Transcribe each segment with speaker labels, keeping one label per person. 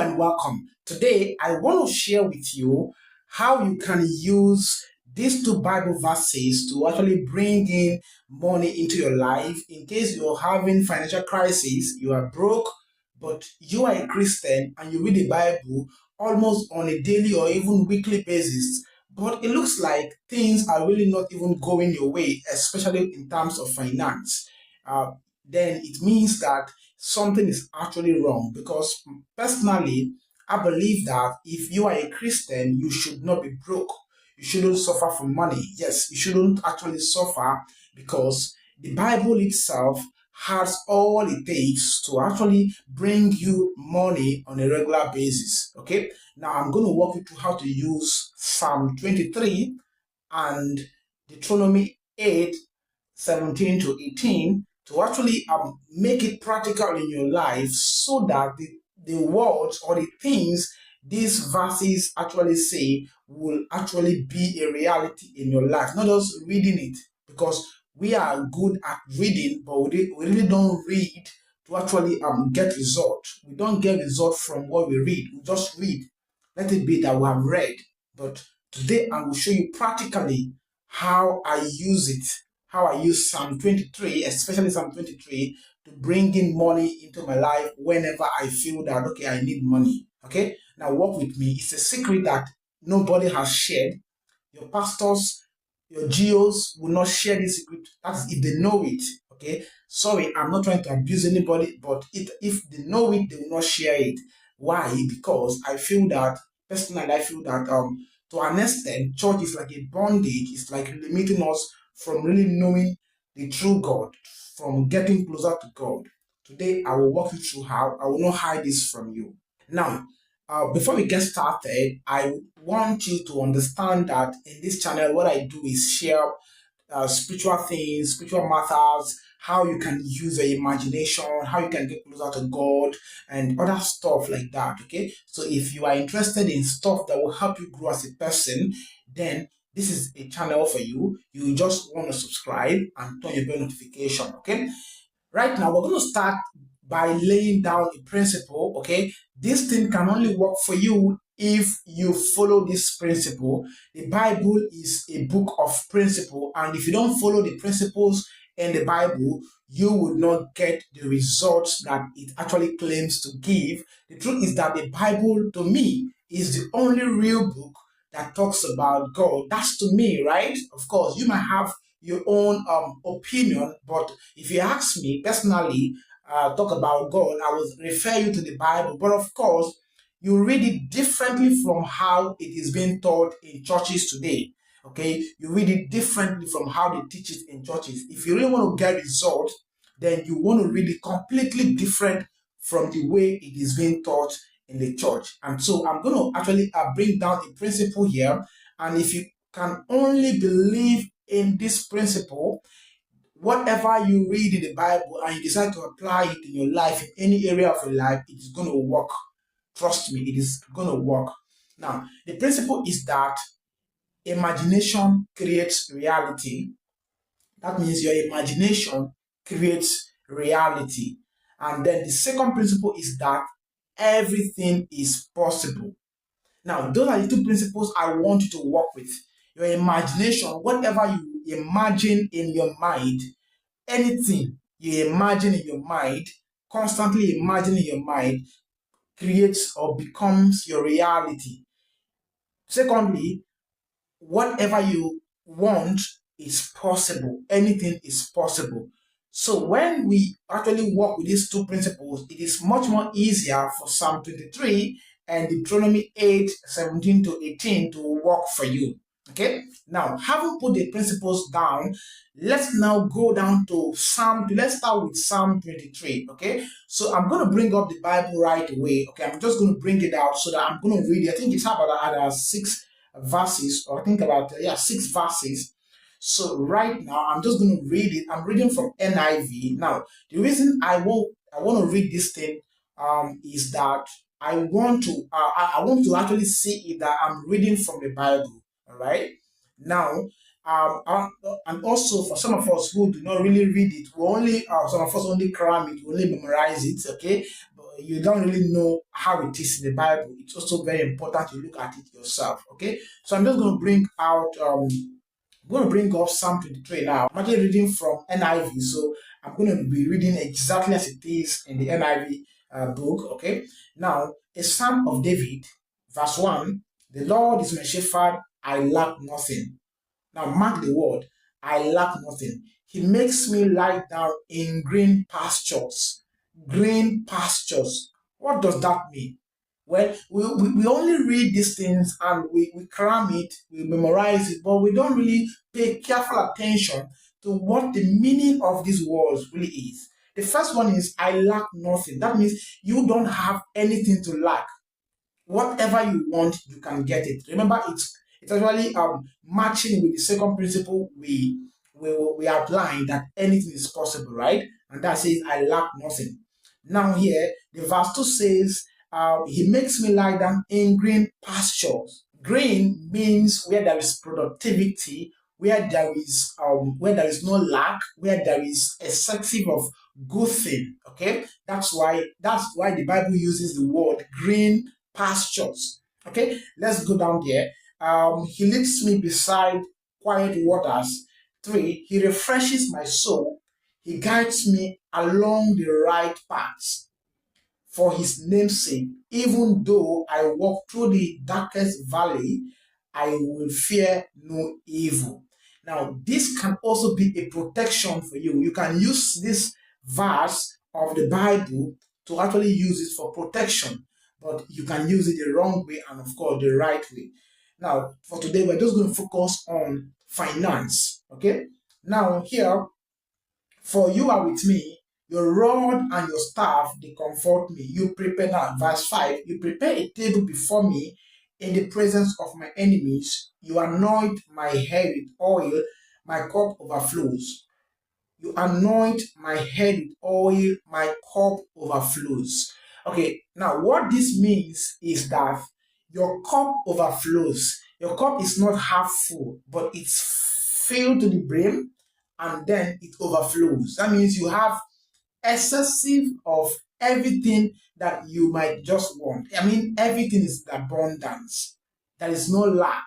Speaker 1: and welcome. Today, I want to share with you how you can use these two Bible verses to actually bring in money into your life. In case you're having financial crisis, you are broke, but you are a Christian and you read the Bible almost on a daily or even weekly basis. But it looks like things are really not even going your way, especially in terms of finance. Uh, then it means that something is actually wrong, because personally I believe that if you are a Christian, you should not be broke. You shouldn't suffer for money. Yes, you shouldn't actually suffer, because the Bible itself has all it takes to actually bring you money on a regular basis. Okay, now I'm going to walk you through how to use Psalm 23 and Deuteronomy 8 17 to 18 to actually make it practical in your life, so that the words or the things these verses actually say will actually be a reality in your life, not just reading it, because we are good at reading, but we really don't read to actually get results. We don't get results from what we read. We just read. Let it be that we have read, but today I will show you practically how I use it, how I use Psalm 23, especially Psalm 23, to bring in money into my life whenever I feel that, okay, I need money. Okay, now work with me. It's a secret that nobody has shared. Your pastors, your GOs will not share this secret. That's if they know it. Okay, sorry, I'm not trying to abuse anybody, but if they know it, they will not share it. Why? Because I feel that, personally, I feel that to an extent, church is like a bondage. It's like limiting us from really knowing the true God, from getting closer to God. Today, I will walk you through how. I will not hide this from you. Now, before we get started, I want you to understand that in this channel, what I do is share spiritual things, spiritual matters, how you can use your imagination, how you can get closer to God, and other stuff like that. Okay, so if you are interested in stuff that will help you grow as a person, then this is a channel for you. You just want to subscribe and turn your bell notification. Okay, right now we're going to start by laying down a principle. Okay, this thing can only work for you if you follow this principle. The Bible is a book of principle, and if you don't follow the principles in the Bible, you would not get the results that it actually claims to give. The truth is that the Bible, to me, is the only real book that talks about God. That's to me, right? Of course, you might have your own opinion, but if you ask me personally, talk about God, I will refer you to the Bible. But of course, you read it differently from how it is being taught in churches today. Okay, you read it differently from how they teach it in churches. If you really want to get results, then you want to read it completely different from the way it is being taught in the church. And so I'm going to actually bring down a principle here. And if you can only believe in this principle, whatever you read in the Bible and you decide to apply it in your life, in any area of your life, it is going to work. Trust me, it is going to work. Now, the principle is that imagination creates reality. That means your imagination creates reality. And then the second principle is that everything is possible. Now, those are the two principles I want you to work with. Your imagination, whatever you imagine in your mind, anything you imagine in your mind, constantly imagine in your mind, creates or becomes your reality. Secondly, whatever you want is possible. Anything is possible. So when we actually work with these two principles, it is much more easier for Psalm 23 and Deuteronomy 8, 17 to 18 to work for you. Okay, now having put the principles down, let's now go down to let's start with Psalm 23. Okay, so I'm going to bring up the Bible right away. Okay, I'm just going to bring it out so that I'm going to read it. I think it's about 6 verses, or I think about 6 verses. So right now I'm just going to read it. I'm reading from NIV. Now the reason I want to read this thing is that I want to actually see if that I'm reading from the Bible. All right. Now and also for some of us who do not really read it, we only some of us only cram it, we only memorize it. Okay, you don't really know how it is in the Bible, it's also very important to look at it yourself. Okay, so I'm just going to bring out I'm going to bring up Psalm 23 now. I'm actually reading from NIV, so I'm going to be reading exactly as it is in the NIV book. Okay, now a Psalm of David, verse 1: The Lord is my shepherd, I lack nothing. Now, mark the word, I lack nothing. He makes me lie down in green pastures. Green pastures. What does that mean? Well, we only read these things and we cram it, we memorize it, but we don't really pay careful attention to what the meaning of these words really is. The first one is, I lack nothing. That means you don't have anything to lack. Whatever you want, you can get it. Remember, it's actually matching with the second principle we are applying, that anything is possible, right? And that says, I lack nothing. Now here, the verse 2 says, he makes me lie down in green pastures. Green means where there is productivity, where there is no lack, where there is excessive of good thing. Okay, that's why the Bible uses the word green pastures. Okay, let's go down there. He leads me beside quiet waters. 3, he refreshes my soul. He guides me along the right paths for his name's sake. Even though I walk through the darkest valley, I will fear no evil. Now, this can also be a protection for you. You can use this verse of the Bible to actually use it for protection, but you can use it the wrong way and, of course, the right way. Now, for today, we're just going to focus on finance. Okay? Now, here, for you are with me, your rod and your staff, they comfort me. You prepare, now, verse 5, you prepare a table before me in the presence of my enemies. You anoint my head with oil, my cup overflows. You anoint my head with oil, my cup overflows. Okay, now what this means is that your cup overflows. Your cup is not half full, but it's filled to the brim and then it overflows. That means you have excessive of everything that you might just want. I mean, everything is abundance. There is no lack.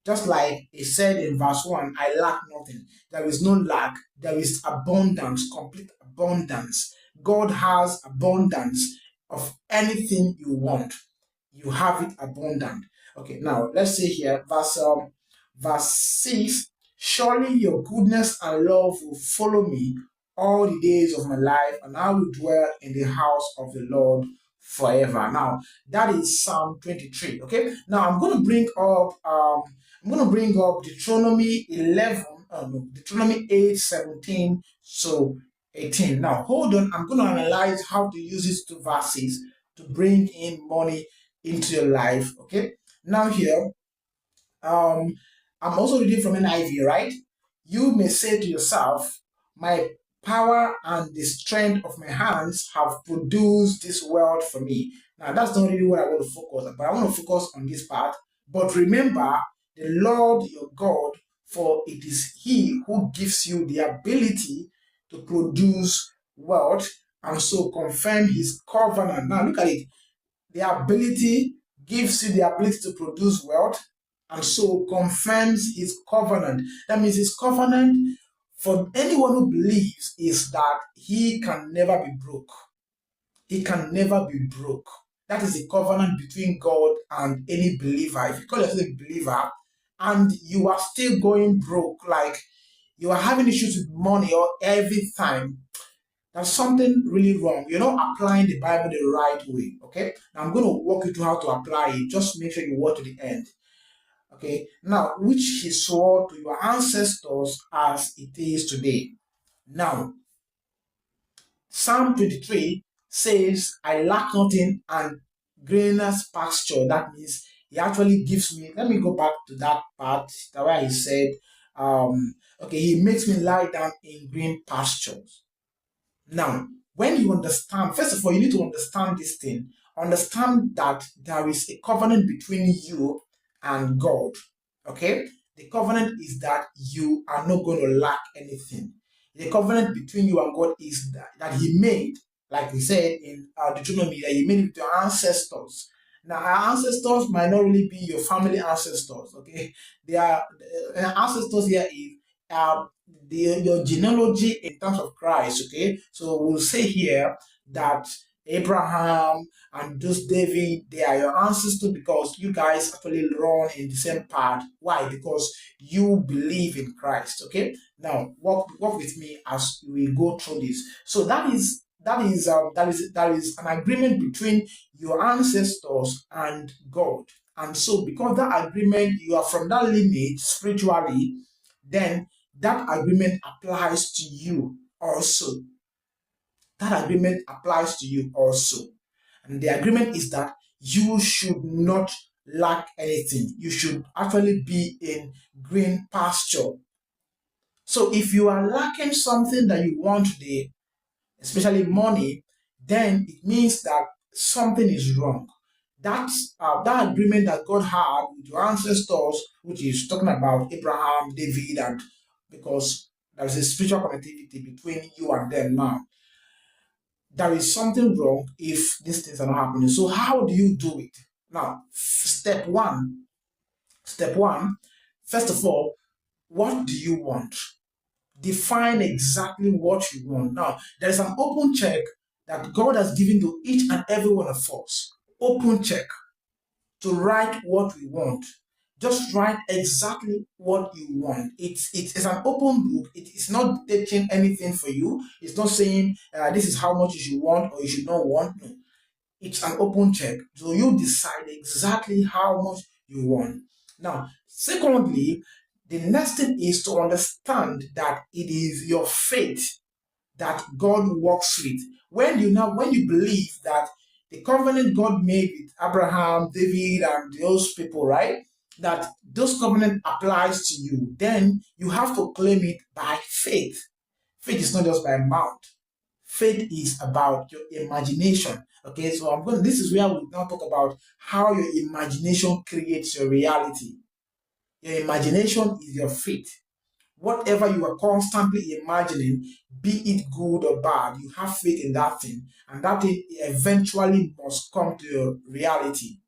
Speaker 1: Just like it said in verse 1, I lack nothing. There is no lack. There is abundance, complete abundance. God has abundance of anything you want. You have it abundant. Okay, now let's see here, verse 6. Surely your goodness and love will follow me all the days of my life, and I will dwell in the house of the Lord forever. Now, that is Psalm 23. Okay, now I'm going to bring up Deuteronomy 8:17 so 18. Now, hold on, I'm going to analyze how to use these two verses to bring in money into your life. Okay, now here, I'm also reading from NIV, right? You may say to yourself, my power and the strength of my hands have produced this wealth for me. Now, that's not really what I want to focus on, but I want to focus on this part. But remember, the Lord your God, for it is He who gives you the ability to produce wealth and so confirm His covenant. Now, look at it. The ability gives you the ability to produce wealth and so confirms His covenant. That means His covenant for anyone who believes is that he can never be broke. He can never be broke. That is the covenant between God and any believer. If you call yourself a believer and you are still going broke, like you are having issues with money or every time, there's something really wrong. You're not applying the Bible the right way. Okay? Now I'm going to walk you through how to apply it. Just make sure you watch to the end. Okay, now which He swore to your ancestors as it is today. Now, Psalm 23 says, I lack nothing and greenest pasture. That means He actually gives me, let me go back to that part, where He said, okay, He makes me lie down in green pastures. Now, when you understand, first of all, you need to understand this thing. Understand that there is a covenant between you and God. Okay? The covenant is that you are not going to lack anything. The covenant between you and God is that He made, like we said in Deuteronomy, that you made it with your ancestors. Now, our ancestors might not really be your family ancestors, okay? They are ancestors here is your genealogy in terms of Christ, okay? So we'll say here that Abraham and those David, they are your ancestors because you guys actually run in the same path. Why? Because you believe in Christ, okay? Now, walk with me as we go through this. So that is an agreement between your ancestors and God. And so, because that agreement, you are from that lineage spiritually, then that agreement applies to you also. That agreement applies to you also. And the agreement is that you should not lack anything. You should actually be in green pasture. So if you are lacking something that you want today, especially money, then it means that something is wrong. That agreement that God had with your ancestors, which is talking about Abraham, David, and because there is a spiritual connectivity between you and them now. There is something wrong if these things are not happening. So how do you do it? Now, step one, first of all, what do you want? Define exactly what you want. Now, there is an open check that God has given to each and every one of us. Open check to write what we want. Just write exactly what you want. It's an open book. It is not taking anything for you. It's not saying this is how much you should want or you should not want. No, it's an open check. So you decide exactly how much you want. Now, secondly, the next thing is to understand that it is your faith that God works with. When you believe that the covenant God made with Abraham, David, and those people, right? That those covenant applies to you, then you have to claim it by faith. Faith is not just by mouth. Faith is about your imagination. Okay, so this is where we now talk about how your imagination creates your reality. Your imagination is your faith. Whatever you are constantly imagining, be it good or bad, you have faith in that thing, and that thing eventually must come to your reality.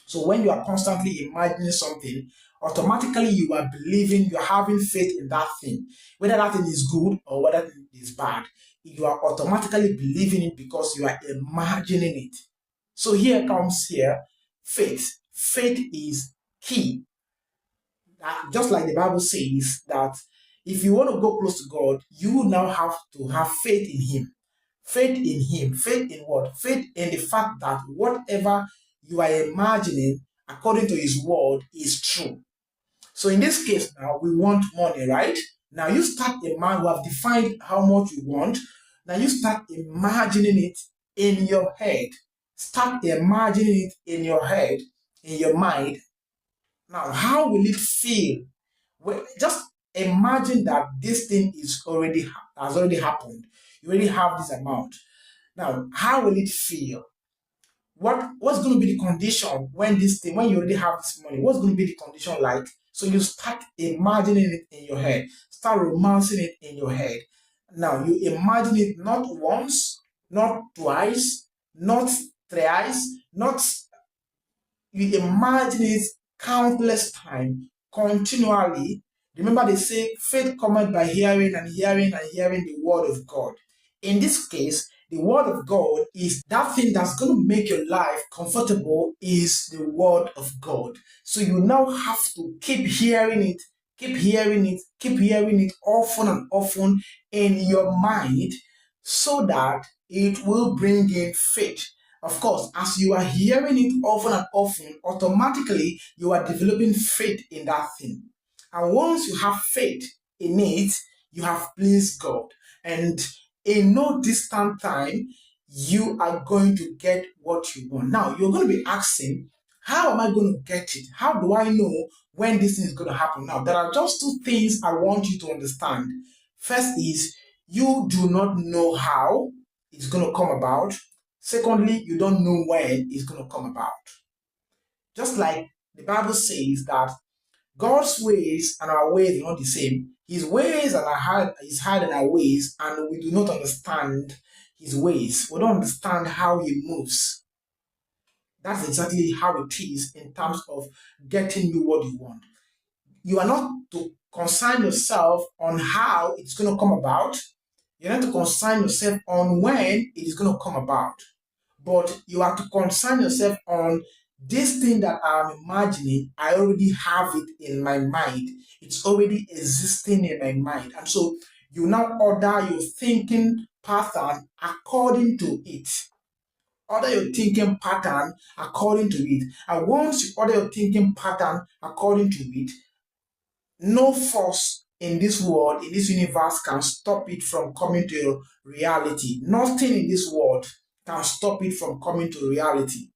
Speaker 1: So when you are constantly imagining something, automatically you are believing, you are having faith in that thing. Whether that thing is good or whether it is bad, you are automatically believing it because you are imagining it. So here comes faith. Faith is key. Just like the Bible says that if you want to go close to God, you now have to have faith in Him. Faith in Him. Faith in what? Faith in the fact that whatever you are imagining according to His word is true. So in this case now, we want money, right? Now you start we have defined how much you want. Now you start imagining it in your head. Start imagining it in your head, in your mind. Now, how will it feel? Well, just imagine that this thing has already happened. You already have this amount. Now, how will it feel? What's going to be the condition when you already have this money? What's going to be the condition like? So you start imagining it in your head. Start romancing it in your head. Now, you imagine it not once, not twice, not thrice, not you imagine it countless times, continually. Remember, they say faith cometh by hearing, and hearing, and hearing the word of God. In this case, the word of God is that thing that's going to make your life comfortable is the word of God. So you now have to keep hearing it, keep hearing it, keep hearing it often and often in your mind so that it will bring in faith. Of course, as you are hearing it often and often, automatically you are developing faith in that thing. And once you have faith in it, you have pleased God. And in no distant time, you are going to get what you want. Now, you're going to be asking, how am I going to get it? How do I know when this thing is going to happen? Now, there are just two things I want you to understand. First is, you do not know how it's going to come about. Secondly, you don't know when it's going to come about. Just like the Bible says that God's ways and our ways are not the same. His ways and is higher than our ways, and we do not understand his ways. We don't understand how he moves. That's exactly how it is in terms of getting you what you want. You are not to concern yourself on how it's going to come about. You're not to concern yourself on when it is going to come about. But you have to concern yourself on this thing that I'm imagining. I already have it in my mind. It's already existing in my mind. And so you now order your thinking pattern according to it. Order your thinking pattern according to it. And once you order your thinking pattern according to it, no force in this world, in this universe, can stop it from coming to reality. Nothing in this world can stop it from coming to reality.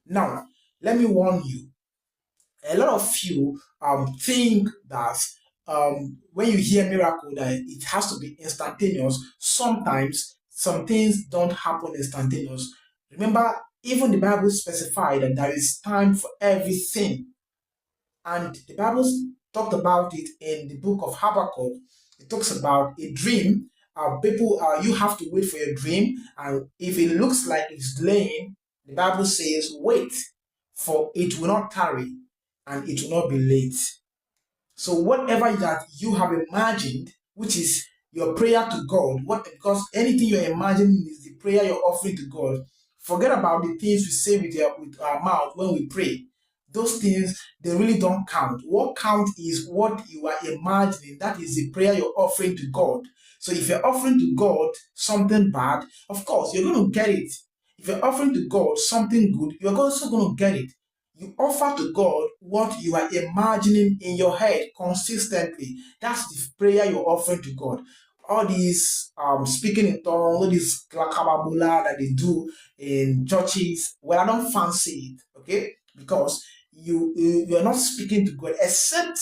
Speaker 1: Now, let me warn you. A lot of you think that when you hear miracle, that it has to be instantaneous. Sometimes some things don't happen instantaneous. Remember, even the Bible specified that there is time for everything. And the Bible talked about it in the book of Habakkuk. It talks about a dream. You have to wait for your dream, and if it looks like it's delaying, the Bible says, wait, for it will not tarry, and it will not be late. So whatever that you have imagined, which is your prayer to God, because anything you're imagining is the prayer you're offering to God. Forget about the things we say with our mouth when we pray. Those things, they really don't count. What counts is what you are imagining. That is the prayer you're offering to God. So if you're offering to God something bad, of course, you're going to get it. If you're offering to God something good, you're also going to get it. You offer to God what you are imagining in your head consistently. That's the prayer you're offering to God. All these speaking in tongues, all this klakababula that they do in churches, well, I don't fancy it, okay? Because you're not speaking to God, except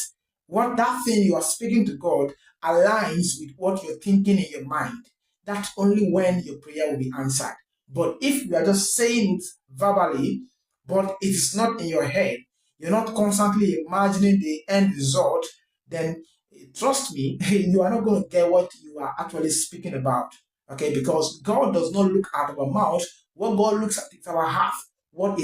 Speaker 1: what that thing you are speaking to God aligns with what you're thinking in your mind. That's only when your prayer will be answered. But if you are just saying it verbally, but it is not in your head, you're not constantly imagining the end result, then trust me, you are not going to get what you are actually speaking about. Okay, because God does not look at our mouth. What God looks at is our heart. What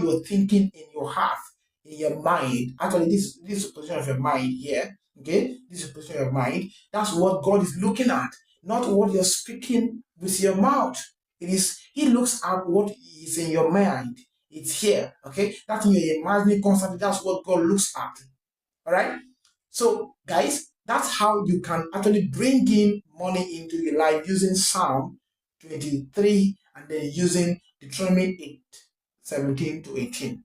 Speaker 1: you're thinking in your heart, in your mind. Actually, this is the position of your mind here. Okay, this is the position of your mind. That's what God is looking at, not what you're speaking with your mouth. He looks at what is in your mind. It's here. Okay, that's when you're imagining constantly. That's what God looks at. All right. So, guys, that's how you can actually bring in money into your life using Psalm 23 and then using Deuteronomy 8:17-18.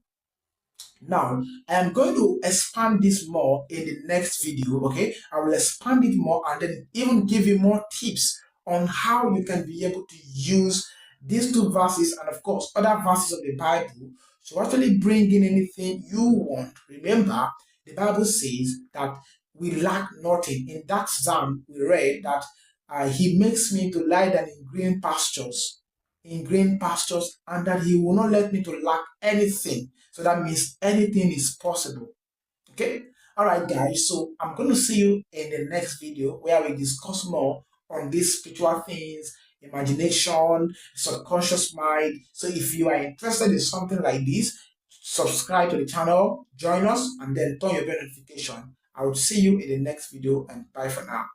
Speaker 1: Now, I am going to expand this more in the next video, okay? I will expand it more and then even give you more tips on how you can be able to use these two verses and, of course, other verses of the Bible to actually bring in anything you want. Remember, the Bible says that we lack nothing. In that psalm, we read that he makes me to lie down in green pastures, and that he will not let me to lack anything. So that means anything is possible. Okay? Alright guys, so I'm going to see you in the next video where we discuss more on these spiritual things, imagination, subconscious mind. So if you are interested in something like this, subscribe to the channel, join us, and then turn your bell notification. I will see you in the next video, and bye for now.